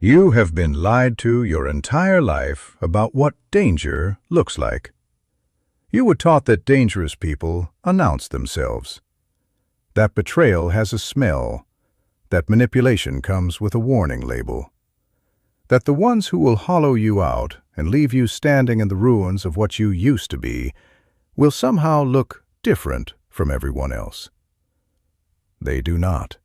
You have been lied to your entire life about what danger looks like. You were taught that dangerous people announce themselves, that betrayal has a smell, that manipulation comes with a warning label, that the ones who will hollow you out and leave you standing in the ruins of what you used to be will somehow look different from everyone else. They do not.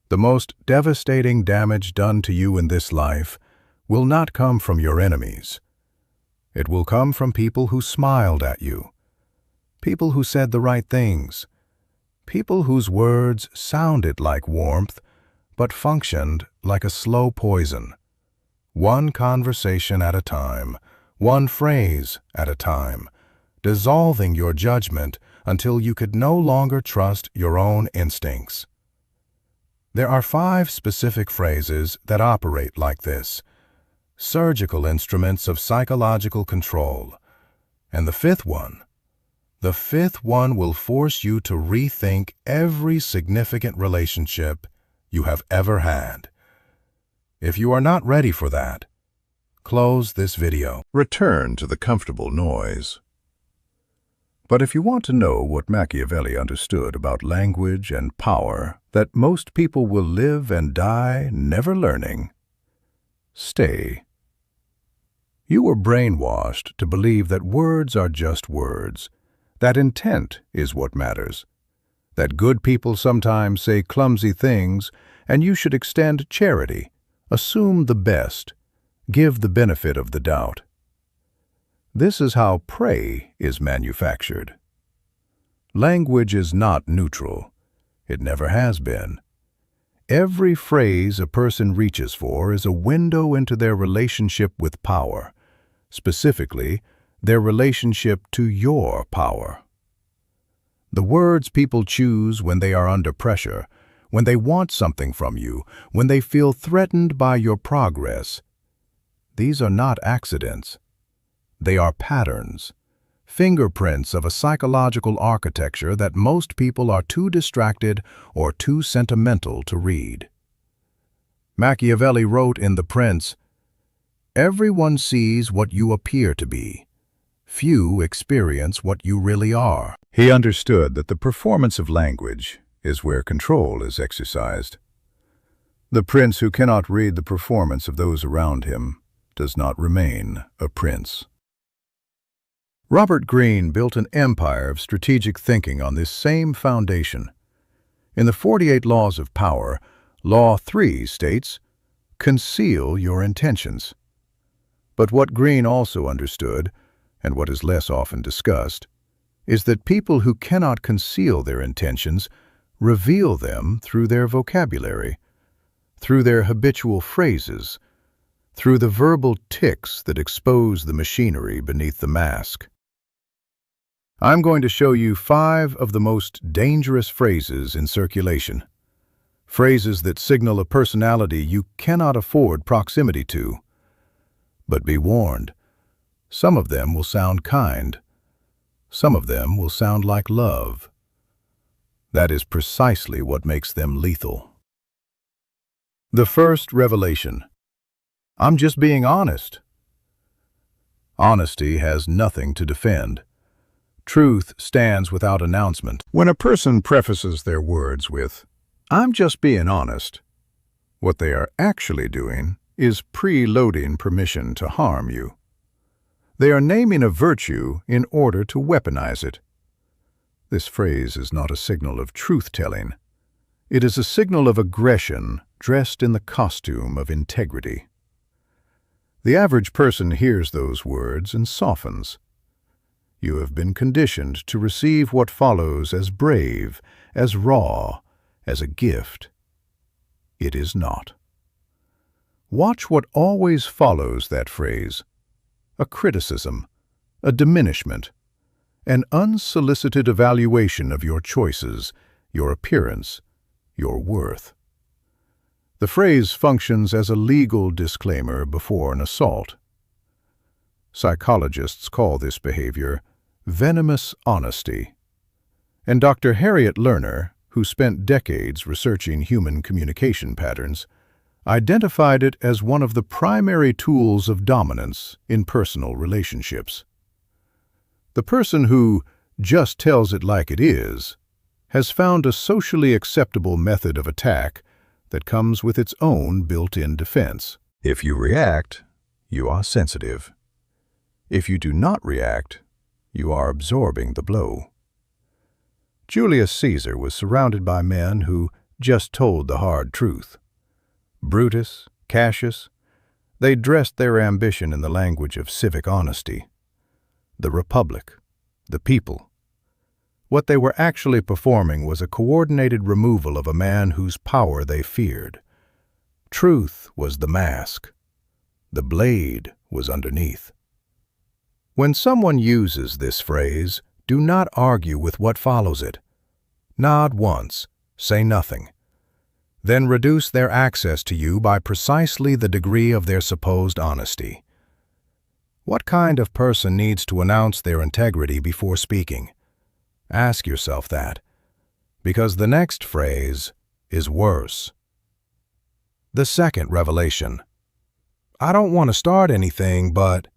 The most devastating damage done to you in this life will not come from your enemies. It will come from people who smiled at you, people who said the right things, people whose words sounded like warmth but functioned like a slow poison. One conversation at a time, one phrase at a time, dissolving your judgment until you could no longer trust your own instincts. There are 5 specific phrases that operate like this, surgical instruments of psychological control. And the fifth one will force you to rethink every significant relationship you have ever had. If you are not ready for that, close this video. Return to the comfortable noise. But if you want to know what Machiavelli understood about language and power that most people will live and die never learning, stay. You were brainwashed to believe that words are just words, that intent is what matters, that good people sometimes say clumsy things and you should extend charity, assume the best, give the benefit of the doubt. This is how prey is manufactured. Language is not neutral. It never has been. Every phrase a person reaches for is a window into their relationship with power, specifically, their relationship to your power. The words people choose when they are under pressure, when they want something from you, when they feel threatened by your progress, these are not accidents. They are patterns, fingerprints of a psychological architecture that most people are too distracted or too sentimental to read. Machiavelli wrote in The Prince, "Everyone sees what you appear to be. Few experience what you really are." He understood that the performance of language is where control is exercised. The prince who cannot read the performance of those around him does not remain a prince. Robert Greene built an empire of strategic thinking on this same foundation. In the 48 Laws of Power, Law 3 states, "Conceal your intentions." But what Greene also understood, and what is less often discussed, is that people who cannot conceal their intentions reveal them through their vocabulary, through their habitual phrases, through the verbal tics that expose the machinery beneath the mask. I'm going to show you 5 of the most dangerous phrases in circulation. Phrases that signal a personality you cannot afford proximity to. But be warned, some of them will sound kind. Some of them will sound like love. That is precisely what makes them lethal. The first revelation. I'm just being honest. Honesty has nothing to defend. Truth stands without announcement. When a person prefaces their words with, "I'm just being honest," what they are actually doing is preloading permission to harm you. They are naming a virtue in order to weaponize it. This phrase is not a signal of truth-telling. It is a signal of aggression dressed in the costume of integrity. The average person hears those words and softens. You have been conditioned to receive what follows as brave, as raw, as a gift. It is not. Watch what always follows that phrase: a criticism, a diminishment, an unsolicited evaluation of your choices, your appearance, your worth. The phrase functions as a legal disclaimer before an assault. Psychologists call this behavior venomous honesty. And Dr. Harriet Lerner, who spent decades researching human communication patterns, identified it as one of the primary tools of dominance in personal relationships. The person who just tells it like it is has found a socially acceptable method of attack that comes with its own built-in defense. If you react, you are sensitive. If you do not react, you are absorbing the blow. Julius Caesar was surrounded by men who just told the hard truth. Brutus, Cassius, they dressed their ambition in the language of civic honesty. The Republic, the people. What they were actually performing was a coordinated removal of a man whose power they feared. Truth was the mask. The blade was underneath. When someone uses this phrase, do not argue with what follows it. Nod once, say nothing. Then reduce their access to you by precisely the degree of their supposed honesty. What kind of person needs to announce their integrity before speaking? Ask yourself that, because the next phrase is worse. The second revelation. I don't want to start anything, but...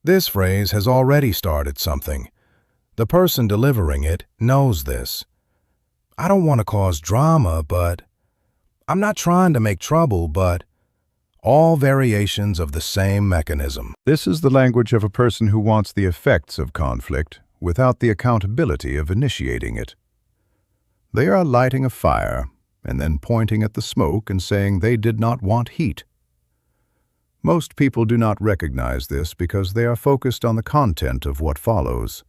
This phrase has already started something. The person delivering it knows this. I don't want to cause drama, but... I'm not trying to make trouble, but... All variations of the same mechanism. This is the language of a person who wants the effects of conflict without the accountability of initiating it. They are lighting a fire and then pointing at the smoke and saying they did not want heat. Most people do not recognize this because they are focused on the content of what follows.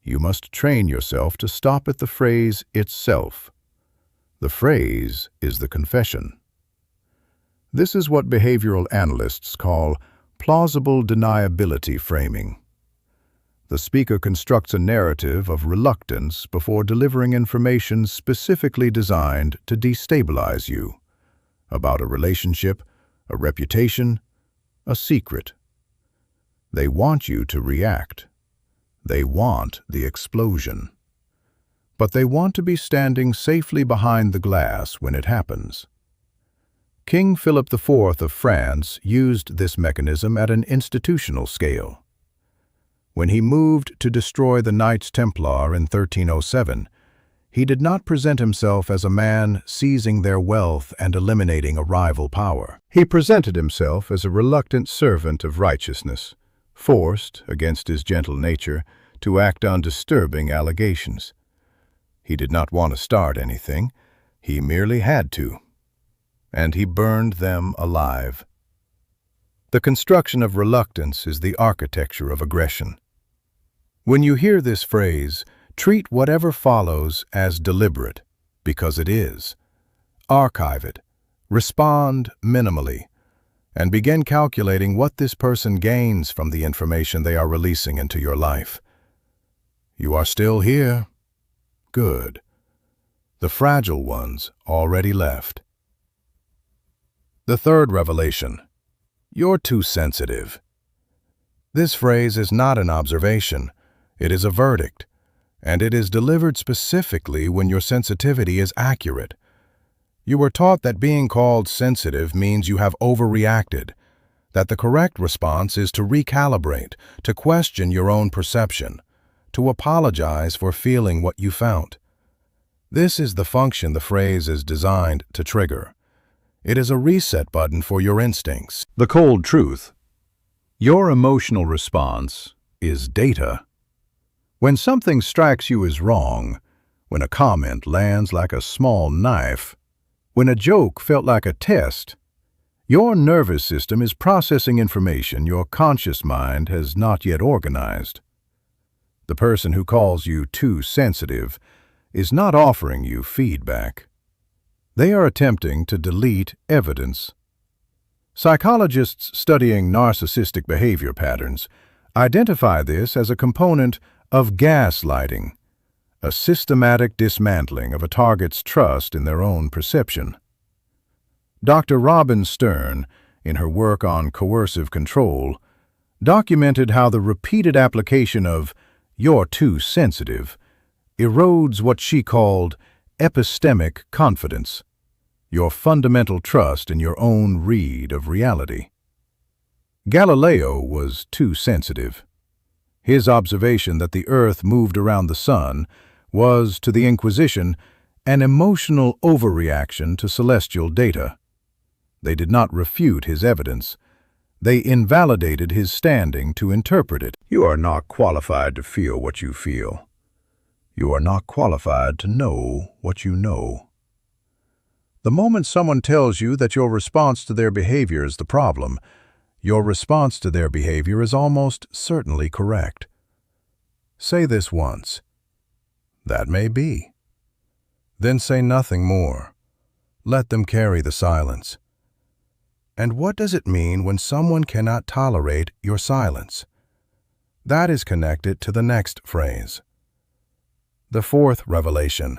You must train yourself to stop at the phrase itself. The phrase is the confession. This is what behavioral analysts call plausible deniability framing. The speaker constructs a narrative of reluctance before delivering information specifically designed to destabilize you about a relationship, a reputation, a secret. They want you to react. They want the explosion. But they want to be standing safely behind the glass when it happens. King Philip IV of France used this mechanism at an institutional scale. When he moved to destroy the Knights Templar in 1307, he did not present himself as a man seizing their wealth and eliminating a rival power. He presented himself as a reluctant servant of righteousness, forced, against his gentle nature, to act on disturbing allegations. He did not want to start anything, he merely had to. And he burned them alive. The construction of reluctance is the architecture of aggression. When you hear this phrase, treat whatever follows as deliberate, because it is. Archive it, respond minimally, and begin calculating what this person gains from the information they are releasing into your life. You are still here? Good. The fragile ones already left. The third revelation. You're too sensitive. This phrase is not an observation. It is a verdict, and it is delivered specifically when your sensitivity is accurate. You were taught that being called sensitive means you have overreacted, that the correct response is to recalibrate, to question your own perception, to apologize for feeling what you felt. This is the function the phrase is designed to trigger. It is a reset button for your instincts. The cold truth. Your emotional response is data. When something strikes you as wrong, when a comment lands like a small knife, when a joke felt like a test, your nervous system is processing information your conscious mind has not yet organized. The person who calls you too sensitive is not offering you feedback. They are attempting to delete evidence. Psychologists studying narcissistic behavior patterns identify this as a component of gaslighting, a systematic dismantling of a target's trust in their own perception. Dr. Robin Stern, in her work on coercive control, documented how the repeated application of "you're too sensitive" erodes what she called epistemic confidence. your fundamental trust in your own read of reality. Galileo was too sensitive. His observation that the Earth moved around the sun was, to the Inquisition, an emotional overreaction to celestial data. They did not refute his evidence. They invalidated his standing to interpret it. You are not qualified to feel what you feel. You are not qualified to know what you know. The moment someone tells you that your response to their behavior is the problem, your response to their behavior is almost certainly correct. Say this once. That may be. Then say nothing more. Let them carry the silence. And what does it mean when someone cannot tolerate your silence? That is connected to the next phrase. The fourth revelation.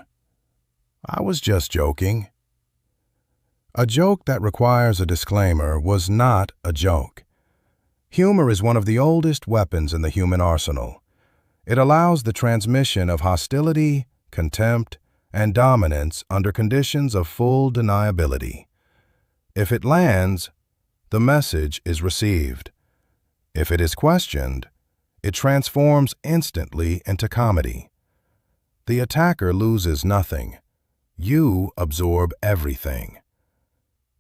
I was just joking. A joke that requires a disclaimer was not a joke. Humor is one of the oldest weapons in the human arsenal. It allows the transmission of hostility, contempt, and dominance under conditions of full deniability. If it lands, the message is received. If it is questioned, it transforms instantly into comedy. The attacker loses nothing. You absorb everything.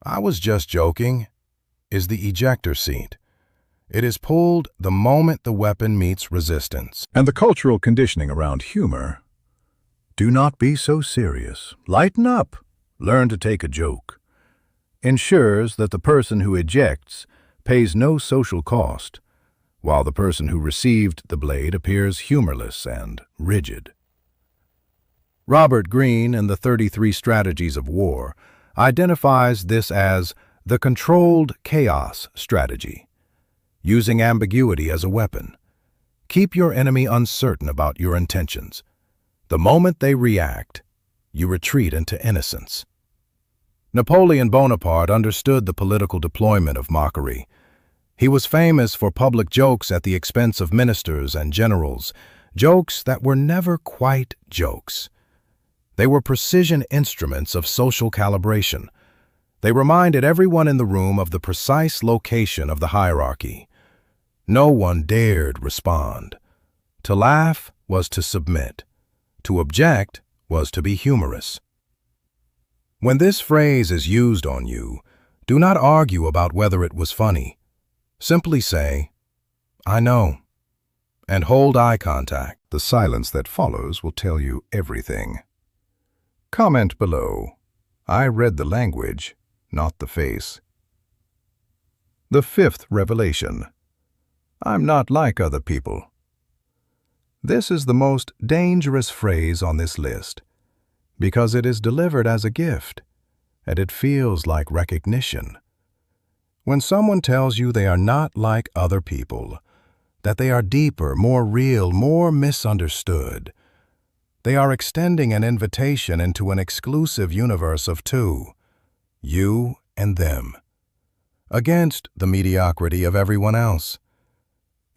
I was just joking is the ejector seat. It is pulled the moment the weapon meets resistance. And the cultural conditioning around humor. Do not be so serious. Lighten up. Learn to take a joke. Ensures that the person who ejects pays no social cost, while the person who received the blade appears humorless and rigid. Robert Greene, in the 33 Strategies of War, identifies this as the controlled chaos strategy, using ambiguity as a weapon. Keep your enemy uncertain about your intentions. The moment they react, you retreat into innocence. Napoleon Bonaparte understood the political deployment of mockery. He was famous for public jokes at the expense of ministers and generals, jokes that were never quite jokes. They were precision instruments of social calibration. They reminded everyone in the room of the precise location of the hierarchy. No one dared respond. To laugh was to submit. To object was to be humorous. When this phrase is used on you, do not argue about whether it was funny. Simply say, I know, and hold eye contact. The silence that follows will tell you everything. Comment below. I read the language, not the face. The fifth revelation. I'm not like other people. This is the most dangerous phrase on this list, because it is delivered as a gift, and it feels like recognition. When someone tells you they are not like other people, that they are deeper, more real, more misunderstood, they are extending an invitation into an exclusive universe of two, you and them, against the mediocrity of everyone else.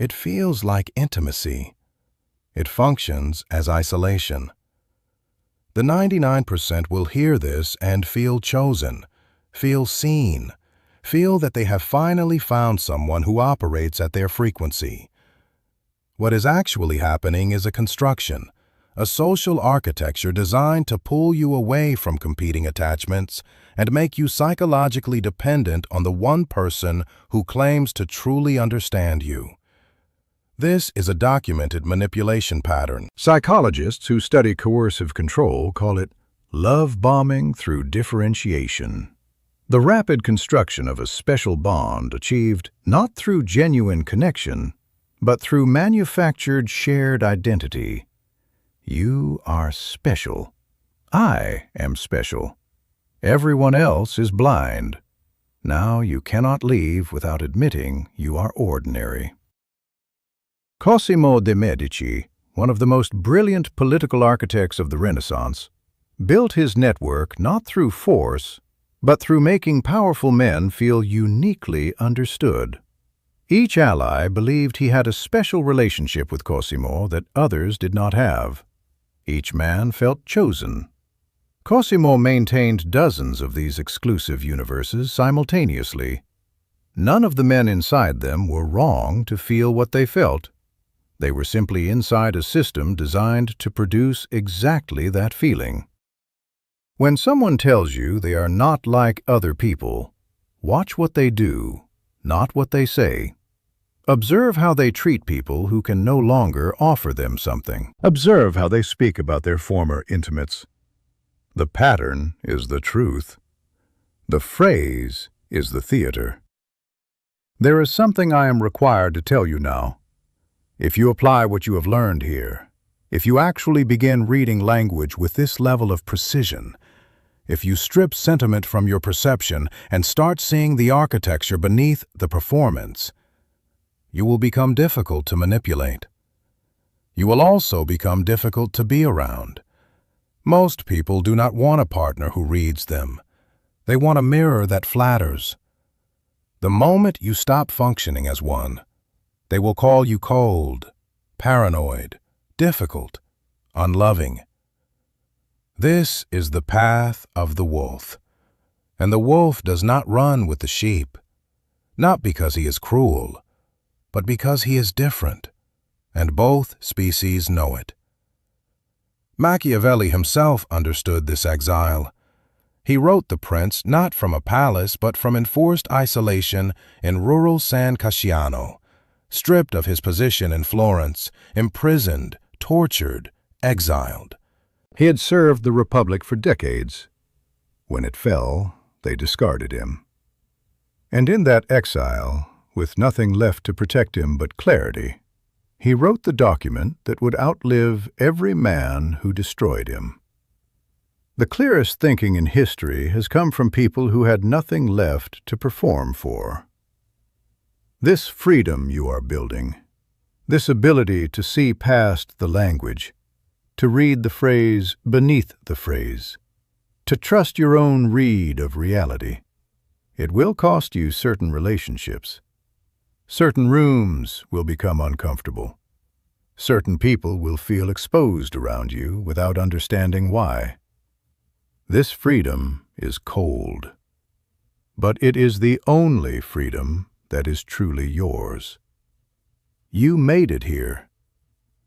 It feels like intimacy. It functions as isolation. The 99% will hear this and feel chosen, feel seen, feel that they have finally found someone who operates at their frequency. What is actually happening is a construction, a social architecture designed to pull you away from competing attachments and make you psychologically dependent on the one person who claims to truly understand you. This is a documented manipulation pattern. Psychologists who study coercive control call it love bombing through differentiation. The rapid construction of a special bond achieved not through genuine connection, but through manufactured shared identity. You are special. I am special. Everyone else is blind. Now you cannot leave without admitting you are ordinary. Cosimo de Medici, one of the most brilliant political architects of the Renaissance, built his network not through force, but through making powerful men feel uniquely understood. Each ally believed he had a special relationship with Cosimo that others did not have. Each man felt chosen. Cosimo maintained dozens of these exclusive universes simultaneously. None of the men inside them were wrong to feel what they felt. They were simply inside a system designed to produce exactly that feeling. When someone tells you they are not like other people, watch what they do, not what they say. Observe how they treat people who can no longer offer them something. Observe how they speak about their former intimates. The pattern is the truth. The phrase is the theater. There is something I am required to tell you now. If you apply what you have learned here, if you actually begin reading language with this level of precision, if you strip sentiment from your perception and start seeing the architecture beneath the performance, you will become difficult to manipulate. You will also become difficult to be around. Most people do not want a partner who reads them. They want a mirror that flatters. The moment you stop functioning as one, they will call you cold, paranoid, difficult, unloving. This is the path of the wolf, and the wolf does not run with the sheep, not because he is cruel, but because he is different, and both species know it. Machiavelli himself understood this exile. He wrote The Prince not from a palace but from enforced isolation in rural San Casciano, stripped of his position in Florence, imprisoned, tortured, exiled. He had served the Republic for decades. When it fell, they discarded him. And in that exile, with nothing left to protect him but clarity, he wrote the document that would outlive every man who destroyed him. The clearest thinking in history has come from people who had nothing left to perform for. This freedom you are building, this ability to see past the language, to read the phrase beneath the phrase, to trust your own read of reality, it will cost you certain relationships. Certain rooms will become uncomfortable. Certain people will feel exposed around you without understanding why. This freedom is cold, but it is the only freedom that is truly yours. You made it here.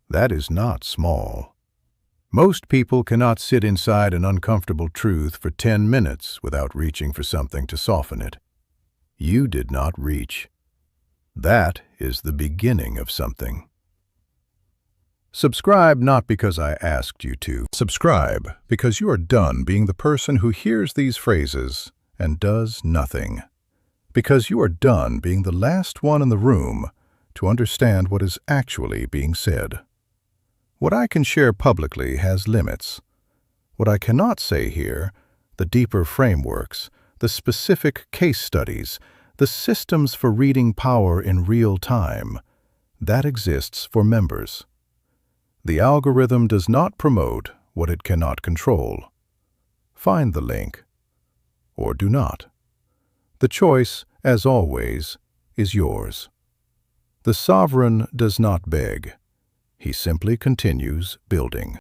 That is not small. Most people cannot sit inside an uncomfortable truth for 10 minutes without reaching for something to soften it. You did not reach. That is the beginning of something. Subscribe not because I asked you to. Subscribe because you are done being the person who hears these phrases and does nothing. Because you are done being the last one in the room to understand what is actually being said. What I can share publicly has limits. What I cannot say here, the deeper frameworks, the specific case studies, the systems for reading power in real time, that exists for members. The algorithm does not promote what it cannot control. Find the link, or do not. The choice, as always, is yours. The sovereign does not beg. He simply continues building.